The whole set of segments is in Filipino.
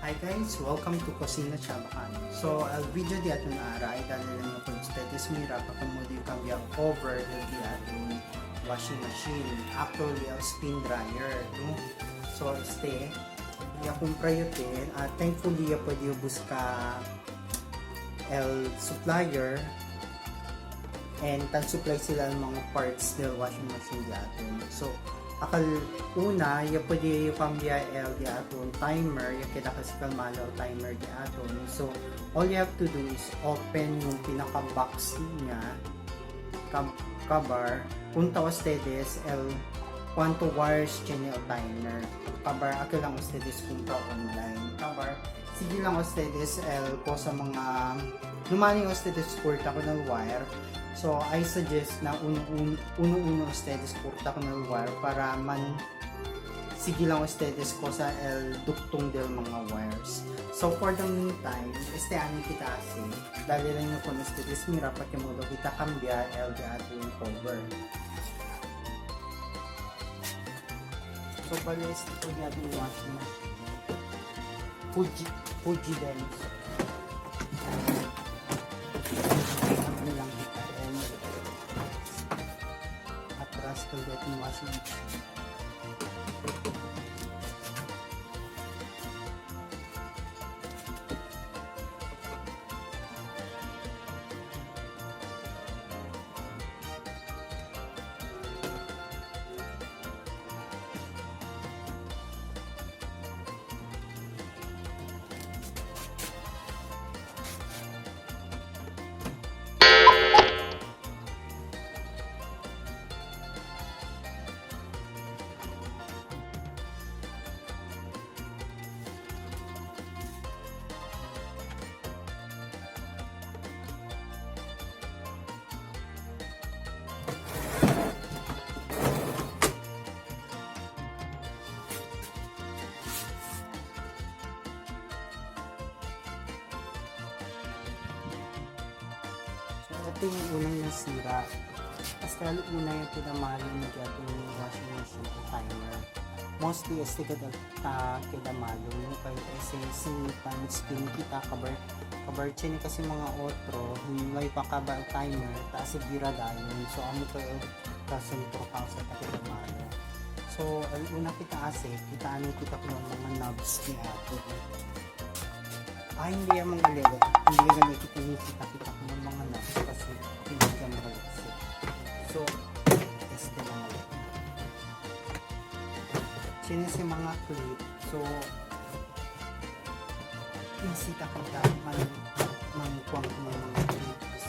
Hi guys, welcome to Cocina Chabacan. So, el video di aton ara ay dahil lang po ustedes mira pakamudi yung cambiar over di aton washing machine. Actually, el spin dryer. No? So, ya kumpra yote. Thankfully, ya pwede yung busca el supplier and tan-supply sila ng mga parts del washing machine di aton. So, akal una, yung pwede yung pambia el di aton timer, yung kita kasi kalmalaw timer di aton. So, all you have to do is open yung pinaka-box niya, cover, punta ustedes el cuánto wires tiene el timer. Cover, ako lang ustedes punta online. Cover, sige lang ustedes el ko sa mga lumani ustedes kurta ko ng wire. So, I suggest na uno ustedes kurta ko ng wire para sige lang ustedes ko sa el duktong del mga wires. So, for the meantime, ani kita asi, dali lang yung kung ustedes mira pakimulo kita kambia el di ating cover. So, palis ito di ating washing machine. Fuji din. Atras ko dating washing machine. Ito yung unang nasira. Kasi una yung pinamalo ng ating washing machine timer. Mostly is kada malo yung kay sinipan spin kita kabar chini kasi mga otro may pakaba timer taas bira dayon. So amo ko kasentro ka sa kada malo. So una kita kita ko ng mga knobs ni ato. Hindi yung mga lego. Hindi yung kita ko ng mga knobs kasi hindi ka magaliksi. So, test ko mga lego. Sinisi mga clip. So, pinsita kita mangkuang ko ng mga clips.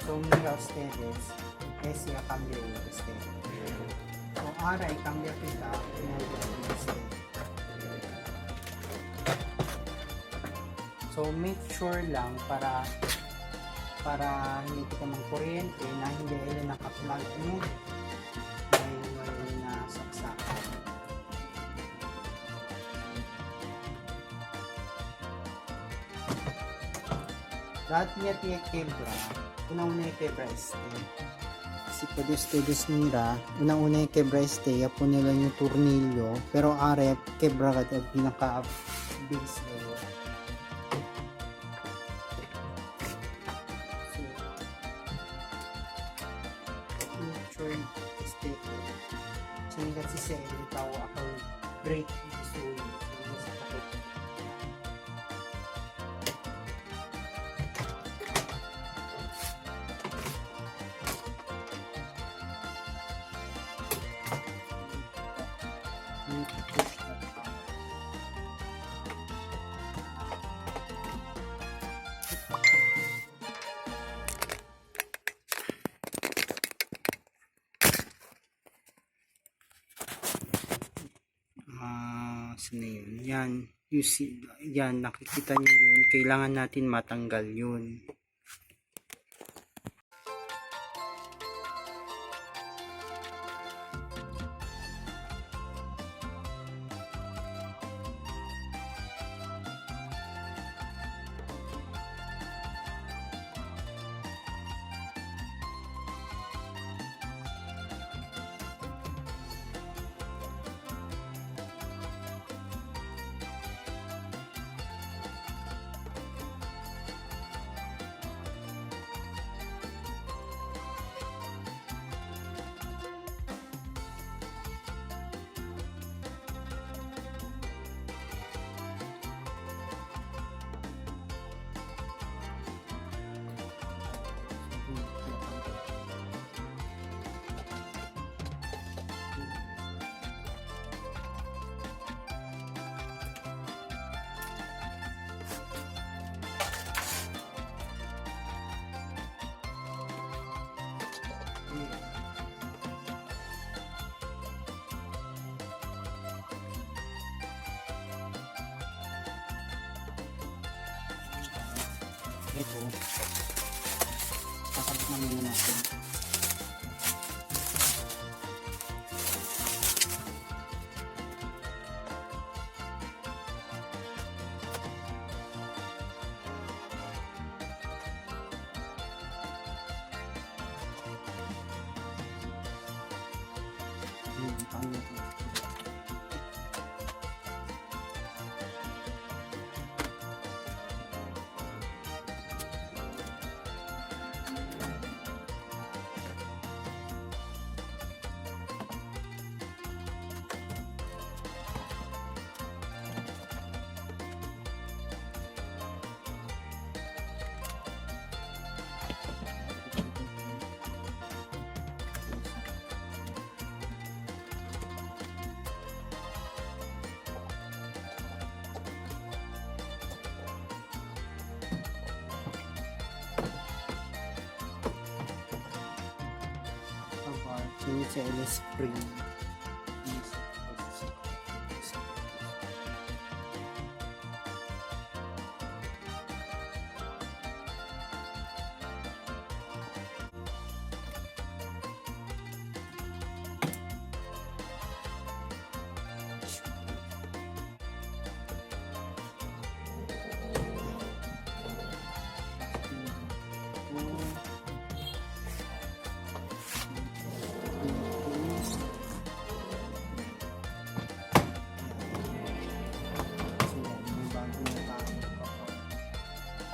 So, mira ustedes. Ese ya cambio este. So, ahora cambia kita este. So, make sure lang para hindi kita magkuryente na hindi ila naka-plug mo may nasaksakan. Lahat niya tiyak kebra. Una-una yung kebra este. Si pwede ustedes mira, unang-una yung kebra este, yapo nila yung tornilyo, pero arep, kebra ka at pinaka-base nila. So, sure este, sinigat si Sally, tao ako break so yun, sa takot. Saan na yun? Yan, you see, yan, nakikita nyo yun, kailangan natin matanggal yun. ito, sasabit na muna natin. Ini sa spring.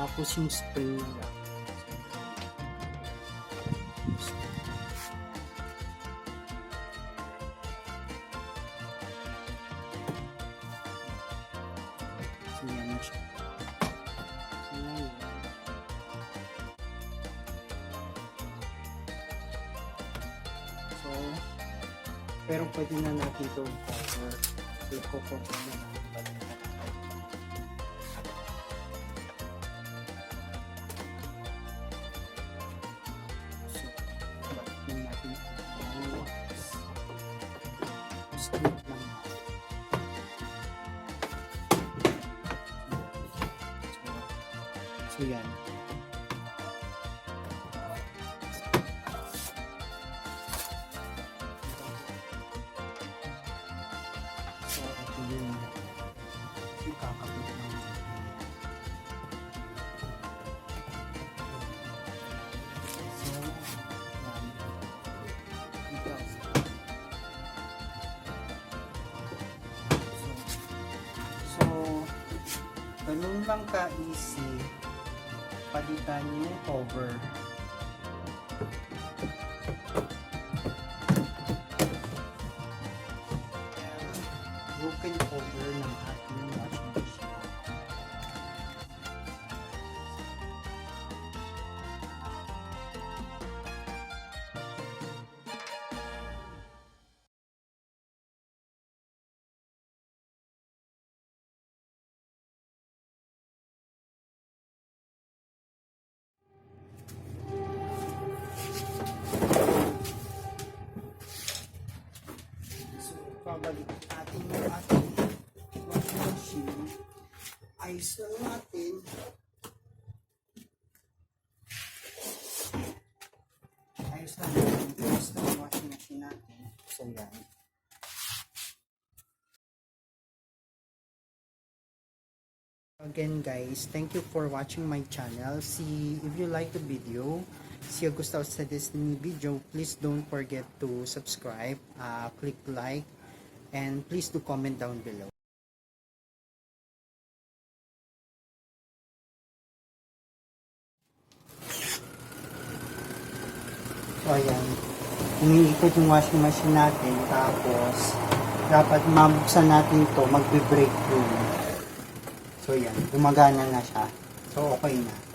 Tapos yung spring nila. So yan na siya. So, pero pwede na natin ito cover. So, i-cover na natin. So yan. So ito yung kakapit ng so yan. Ito. So ganun lang ka-easy palitan yung cover. Broken cover ng ating washing machine. Babalik natin yung ating washing machine. Ayos lang natin. Ayos lang natin. Ayos lang yung washing machine natin. So yan. Again guys, thank you for watching my channel. See, if you like the video, si gusto sa this video, please don't forget to subscribe, click like, and please do comment down below. So ayan, umiikot yung washing machine natin, tapos dapat mabuksan natin ito, magbe-break yung. So yan, gumagana na siya. So okay na.